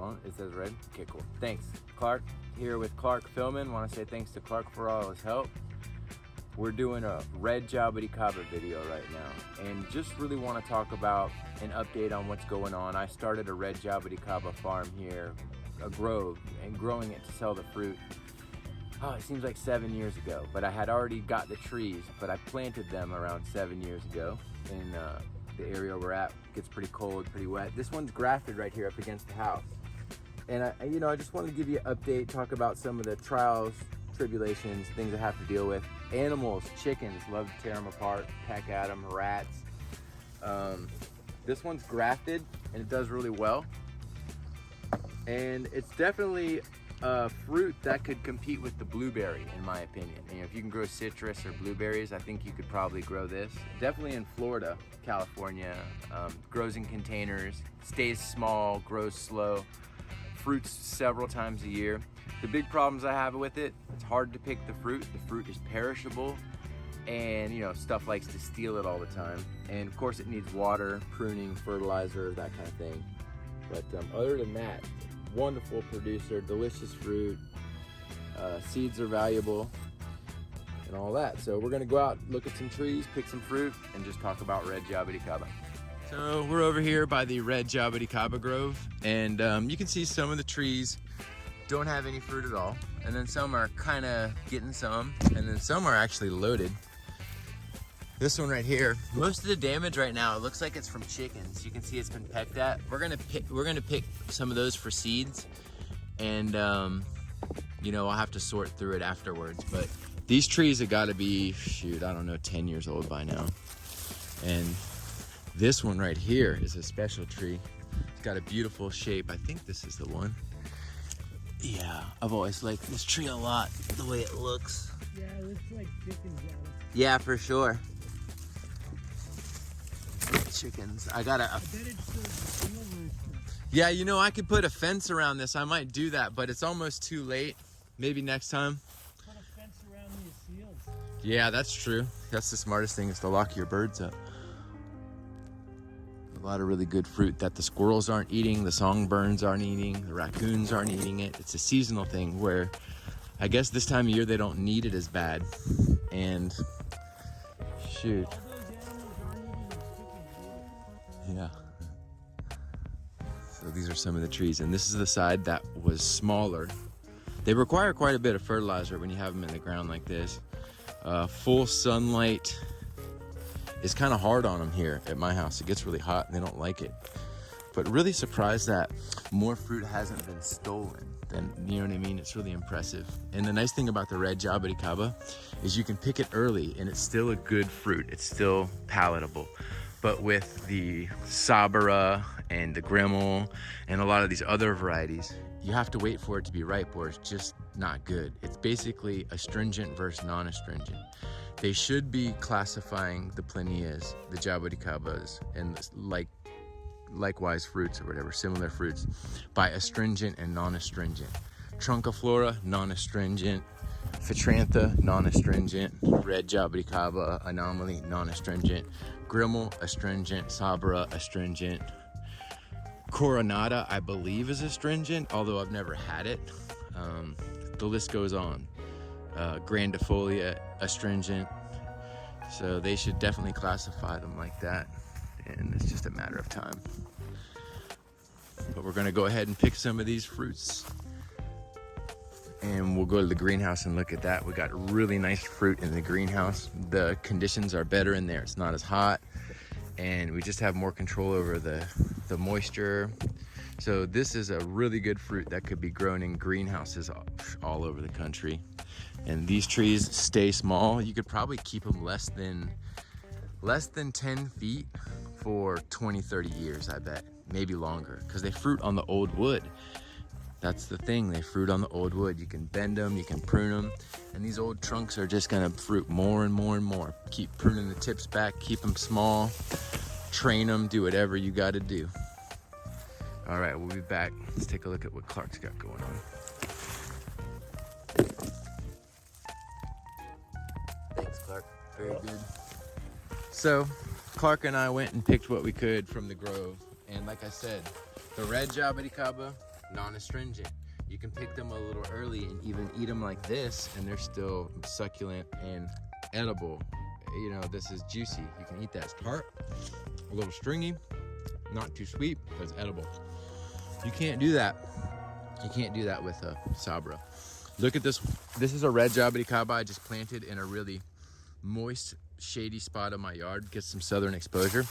on? It says red? Okay, cool. Thanks. Clark here with Clark Filming. Want to say thanks to Clark for all his help. We're doing a red jaboticaba video right now, and just really want to talk about an update on what's going on. I started a red jaboticaba farm here, a grove, and growing it to sell the fruit. Oh, it seems like 7 years ago, but I had already got the trees, but I planted them around 7 years ago. In the area we're at, it gets pretty cold, pretty wet. This one's grafted right here up against the house. And I just wanted to give you an update, talk about some of the trials, tribulations, things I have to deal with. Animals, chickens, love to tear them apart, peck at them, rats. This one's grafted and it does really well. And it's definitely a fruit that could compete with the blueberry, in my opinion. If you can grow citrus or blueberries, I think you could probably grow this. Definitely in Florida, California, grows in containers, stays small, grows slow, fruits several times a year. The big problems I have with it, it's hard to pick the fruit. The fruit is perishable, and stuff likes to steal it all the time. And of course it needs water, pruning, fertilizer, that kind of thing. But other than that, wonderful producer, delicious fruit, seeds are valuable, and all that. So we're gonna go out, look at some trees, pick some fruit, and just talk about red jaboticaba. So we're over here by the red jaboticaba grove, and you can see some of the trees don't have any fruit at all, and then some are kind of getting some, and then some are actually loaded. This one right here, most of the damage right now, it looks like it's from chickens. You can see it's been pecked at. We're gonna pick some of those for seeds, and I'll have to sort through it afterwards. But these trees have got to be, shoot, I don't know, 10 years old by now. And this one right here is a special tree. It's got a beautiful shape. I think this is the one. Yeah, I've always liked this tree a lot, the way it looks. Yeah, it looks like chickens. Yeah, for sure. Chickens. I bet it's still yeah, I could put a fence around this. I might do that, but it's almost too late. Maybe next time. Put a fence around these fields. Yeah, that's true. That's the smartest thing, is to lock your birds up. A lot of really good fruit that the squirrels aren't eating, the songbirds aren't eating, the raccoons aren't eating it. It's a seasonal thing where I guess this time of year they don't need it as bad. And shoot. Yeah. So these are some of the trees, and this is the side that was smaller. They require quite a bit of fertilizer when you have them in the ground like this. Full sunlight is kind of hard on them here at my house. It gets really hot and they don't like it. But really surprised that more fruit hasn't been stolen. Then, you know what I mean? It's really impressive. And the nice thing about the red jaboticaba is you can pick it early and it's still a good fruit. It's still palatable. But with the Sabara and the Grimmel and a lot of these other varieties, you have to wait for it to be ripe or it's just not good. It's basically astringent versus non-astringent. They should be classifying the planias, the jaboticabas, and likewise fruits or whatever, similar fruits, by astringent and non-astringent. Trunciflora, non-astringent. Phitrantha, non-astringent. Red jaboticaba, anomaly, non-astringent. Grimmel, astringent. Sabara, astringent. Coronata, I believe, is astringent, although I've never had it. The list goes on. Grandifolia, astringent. So they should definitely classify them like that, and it's just a matter of time. But we're gonna go ahead and pick some of these fruits, and we'll go to the greenhouse and look at that. We got really nice fruit in the greenhouse. The conditions are better in there. It's not as hot, and we just have more control over the moisture. So this is a really good fruit that could be grown in greenhouses all over the country. And these trees stay small. You could probably keep them less than 10 feet for 20, 30 years, I bet. Maybe longer, because they fruit on the old wood. That's the thing, they fruit on the old wood. You can bend them, you can prune them, and these old trunks are just gonna fruit more and more and more. Keep pruning the tips back, keep them small, train them, do whatever you gotta do. All right, we'll be back. Let's take a look at what Clark's got going on. Thanks, Clark. Very good. So, Clark and I went and picked what we could from the grove. And like I said, the red jaboticaba non-astringent. You can pick them a little early and even eat them like this, and they're still succulent and edible. You know, this is juicy. You can eat that as tart, a little stringy, not too sweet, but it's edible. You can't do that. You can't do that with a Sabra. Look at this. This is a red Jaboticaba I just planted in a really moist, shady spot of my yard. Get some southern exposure.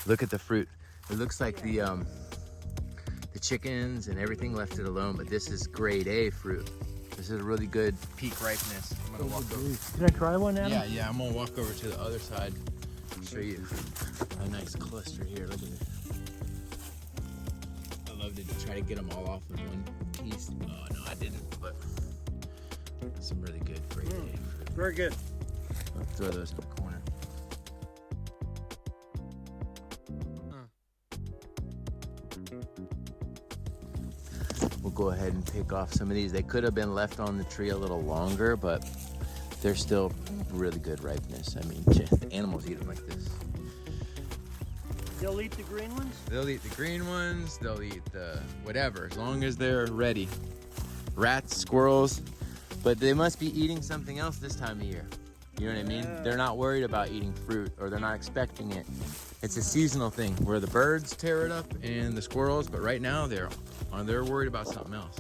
Look at the fruit. It looks like the chickens and everything left it alone, but this is grade A fruit. This is a really good peak ripeness. I'm gonna walk over. Can I try one, Adam? Yeah, I'm gonna walk over to the other side and show you a nice cluster here. Look at it. I loved it to try to get them all off in one piece. Oh, no, I didn't, but some really good grade A fruit. Very good. I'll throw those in the corner. We'll go ahead and pick off some of these. They could have been left on the tree a little longer, but they're still really good ripeness. I mean, the animals eat them like this. They'll eat the green ones? They'll eat the green ones. They'll eat the whatever, as long as they're ready. Rats, squirrels, but they must be eating something else this time of year. You know what I mean? Yeah. They're not worried about eating fruit, or they're not expecting it. It's a seasonal thing where the birds tear it up and the squirrels, but right now they're worried about something else.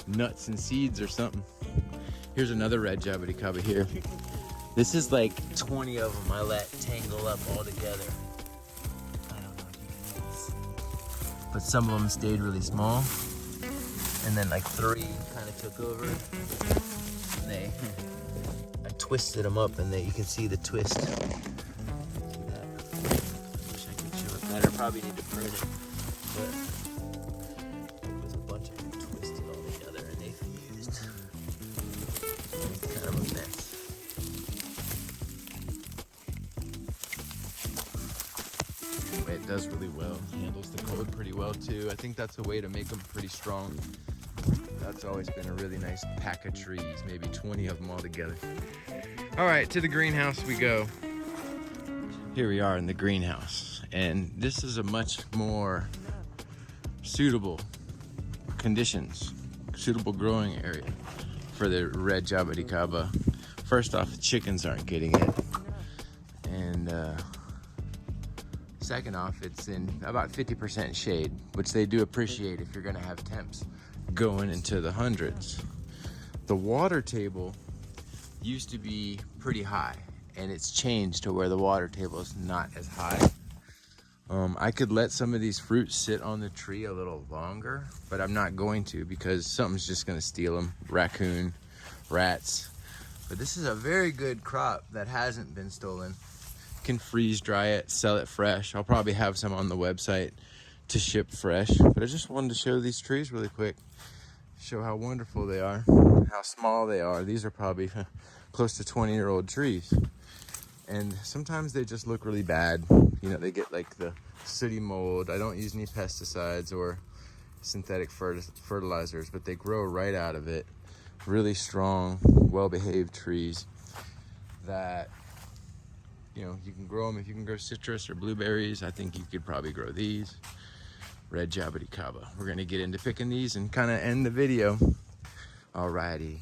Nuts and seeds or something. Here's another red Jaboticaba here. This is like 20 of them I let tangle up all together. I don't know if you can see. But some of them stayed really small. And then like 3 kind of took over. And I twisted them up, and you can see the twist. See that? Wish I could show it better. Probably need to prune it. But it was a bunch of them twisted all together, and they fused. Kind of a mess. Anyway, it does really well. Handles the cold pretty well too. I think that's a way to make them pretty strong. That's always been a really nice pack of trees, maybe 20 of them all together. All right, to the greenhouse we go. Here we are in the greenhouse, and this is a much more suitable conditions, suitable growing area for the red Jaboticaba. First off, the chickens aren't getting it, and second off, it's in about 50% shade, which they do appreciate if you're gonna have temps going into the hundreds. The water table used to be pretty high, and it's changed to where the water table is not as high. I could let some of these fruits sit on the tree a little longer, but I'm not going to because something's just gonna steal them. Raccoon, rats. But this is a very good crop that hasn't been stolen. Can freeze dry it, sell it fresh. I'll probably have some on the website to ship fresh, but I just wanted to show these trees really quick. Show how wonderful they are, how small they are. These are probably close to 20-year-old trees. And sometimes they just look really bad. You know, they get like the sooty mold. I don't use any pesticides or synthetic fertilizers, but they grow right out of it. Really strong, well-behaved trees that, you know, you can grow them. If you can grow citrus or blueberries, I think you could probably grow these. Red Jaboticaba. We're gonna get into picking these and kind of end the video. Alrighty.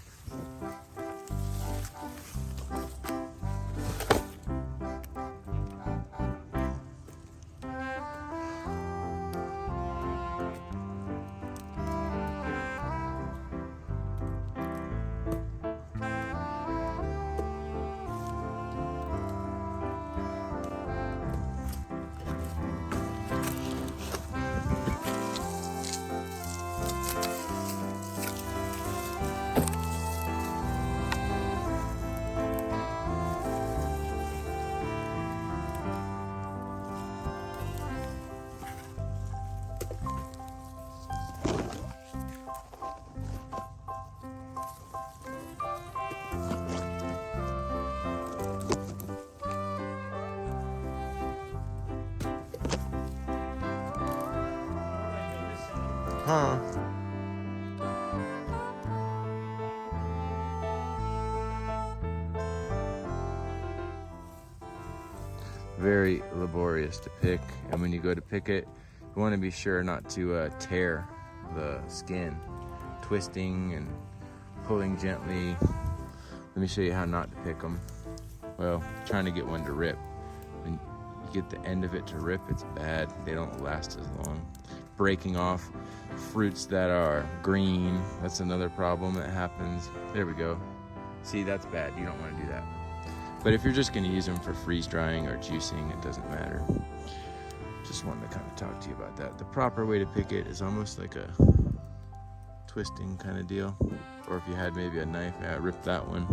Huh. Very laborious to pick, and when you go to pick it, you want to be sure not to tear the skin, twisting and pulling gently. Let me show you how not to pick them. Well, trying to get one to rip. When you get the end of it to rip, it's bad. They don't last as long. Breaking off fruits that are green, that's another problem that happens. There we go. See, that's bad. You don't want to do that. But if you're just going to use them for freeze drying or juicing, it doesn't matter. Just wanted to kind of talk to you about that. The proper way to pick it is almost like a twisting kind of deal. Or if you had maybe a knife, yeah, rip that one.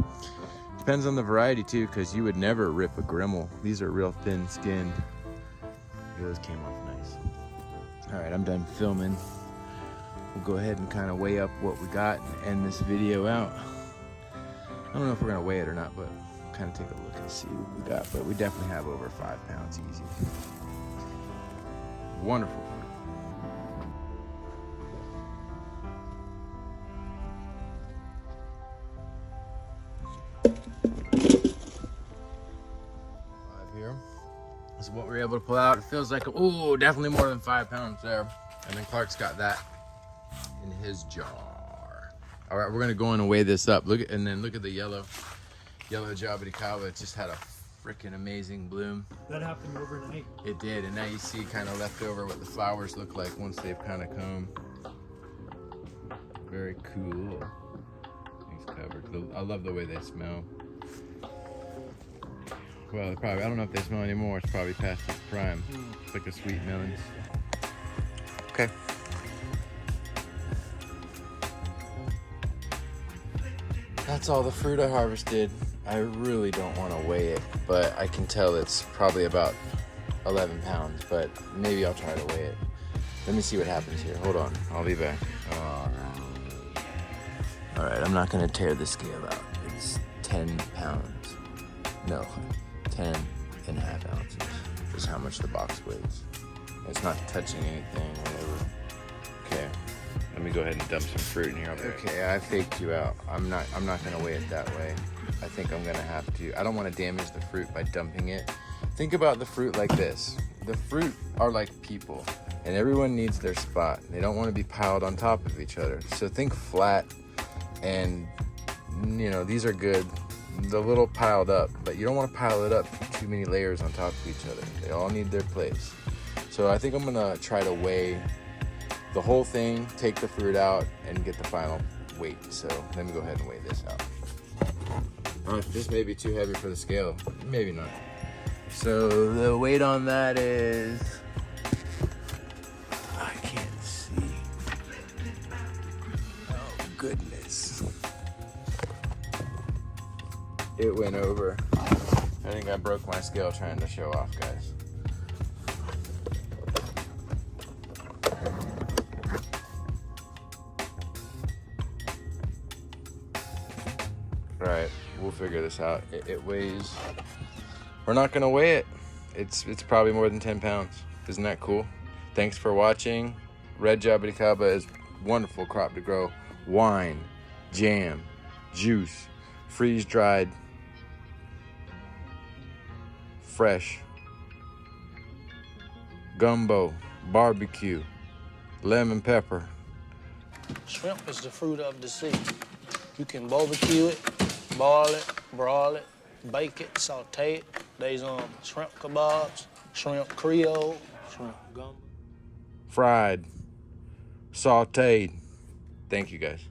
Depends on the variety too, because you would never rip a Grimmel. These are real thin skinned. Those came off nice. All right, I'm done filming. We'll go ahead and kind of weigh up what we got and end this video out. I don't know if we're gonna weigh it or not, but kind of take a look and see what we got. But we definitely have over 5 pounds easy. Wonderful fruit. Here. This is what we're able to pull out. It feels like, oh, definitely more than 5 pounds there. And then Clark's got that in his jar. All right, we're gonna go in and weigh this up. Look at, and then look at the yellow JABOTICABA. It just had a freaking amazing bloom. That happened overnight. It did, and now you see kind of left over what the flowers look like once they've kind of come. Very cool. Things covered. I love the way they smell. Well, probably, I don't know if they smell anymore. It's probably past its prime. It's like a sweet melon. Okay. That's all the fruit I harvested. I really don't want to weigh it, but I can tell it's probably about 11 pounds, but maybe I'll try to weigh it. Let me see what happens here. Hold on, I'll be back. All right, I'm not gonna tear the scale out. It's 10 pounds. No, 10.5 ounces is how much the box weighs. It's not touching anything, whatever. Okay. Let me go ahead and dump some fruit in here. Okay, I faked you out. I'm not gonna weigh it that way. I think I'm gonna have to. I don't want to damage the fruit by dumping it. Think about the fruit like this. The fruit are like people, and everyone needs their spot. They don't want to be piled on top of each other. So think flat, and you know, these are good. The little piled up, but you don't want to pile it up too many layers on top of each other. They all need their place. So I think I'm gonna try to weigh the whole thing, take the fruit out, and get the final weight. So let me go ahead and weigh this out. This may be too heavy for the scale. Maybe not. So the weight on that is, I can't see. Oh goodness. It went over. I think I broke my scale trying to show off, guys. Right, we'll figure this out. It weighs, we're not gonna weigh it. It's probably more than 10 pounds. Isn't that cool? Thanks for watching. Red JABOTICABA is wonderful crop to grow. Wine, jam, juice, freeze-dried, fresh, gumbo, barbecue, lemon pepper. Shrimp is the fruit of the sea. You can barbecue it, boil it, broil it, bake it, saute it. There's shrimp kebabs, shrimp creole, shrimp gumbo. Fried, sauteed. Thank you, guys.